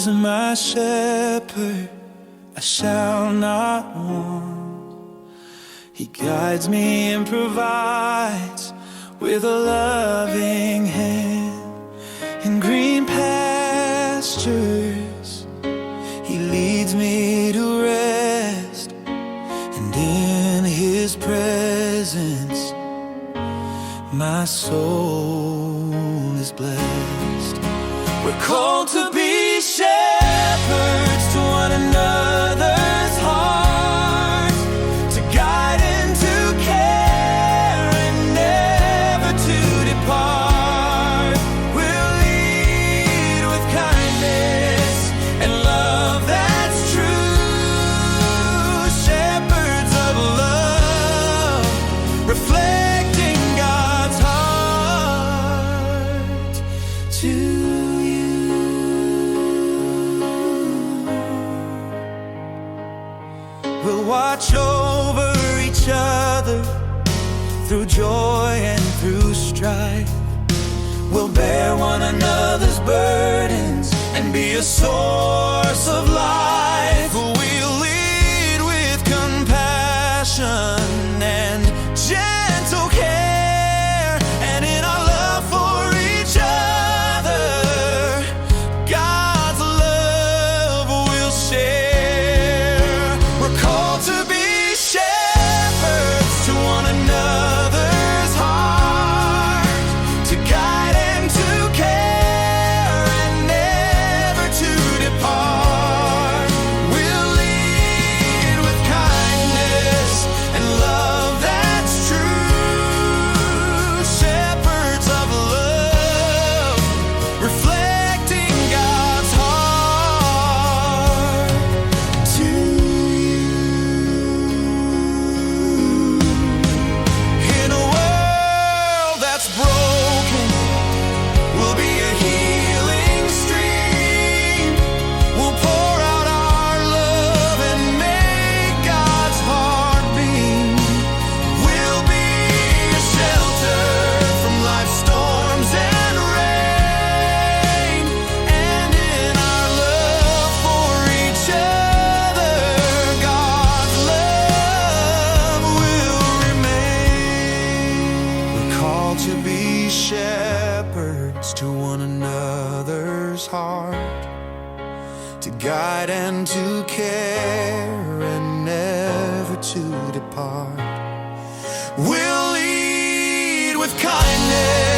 is my shepherd, I shall not want. He guides me and provides with a loving hand. In green pastures He leads me to rest, and in His presence my soul is blessed. We're called to be shepherds to one another's hearts, to guide and to care and never to depart. We'll lead with kindness and love that's true, shepherds of love, reflecting God's heart to you. We'll watch over each other through joy and through strife. We'll bear one another's burdens and be a source of life. We'll lead with compassion and gentle care, and in our love for each other, God's love will share. We're called to be shepherds to one another's heart, to guide and to care and never to depart. We'll lead with kindness and love that's true, shepherds of love, reflecting God's heart to you. In a world that's broken, we'll be a healing stream. We'll pour out our love and make God's heart beam. We'll be a shelter from life's storms and rain, and in our love for each other, God's love will remain. We're called to be shepherds to one another's heart, to guide and to care and never to depart. We'll lead with kindness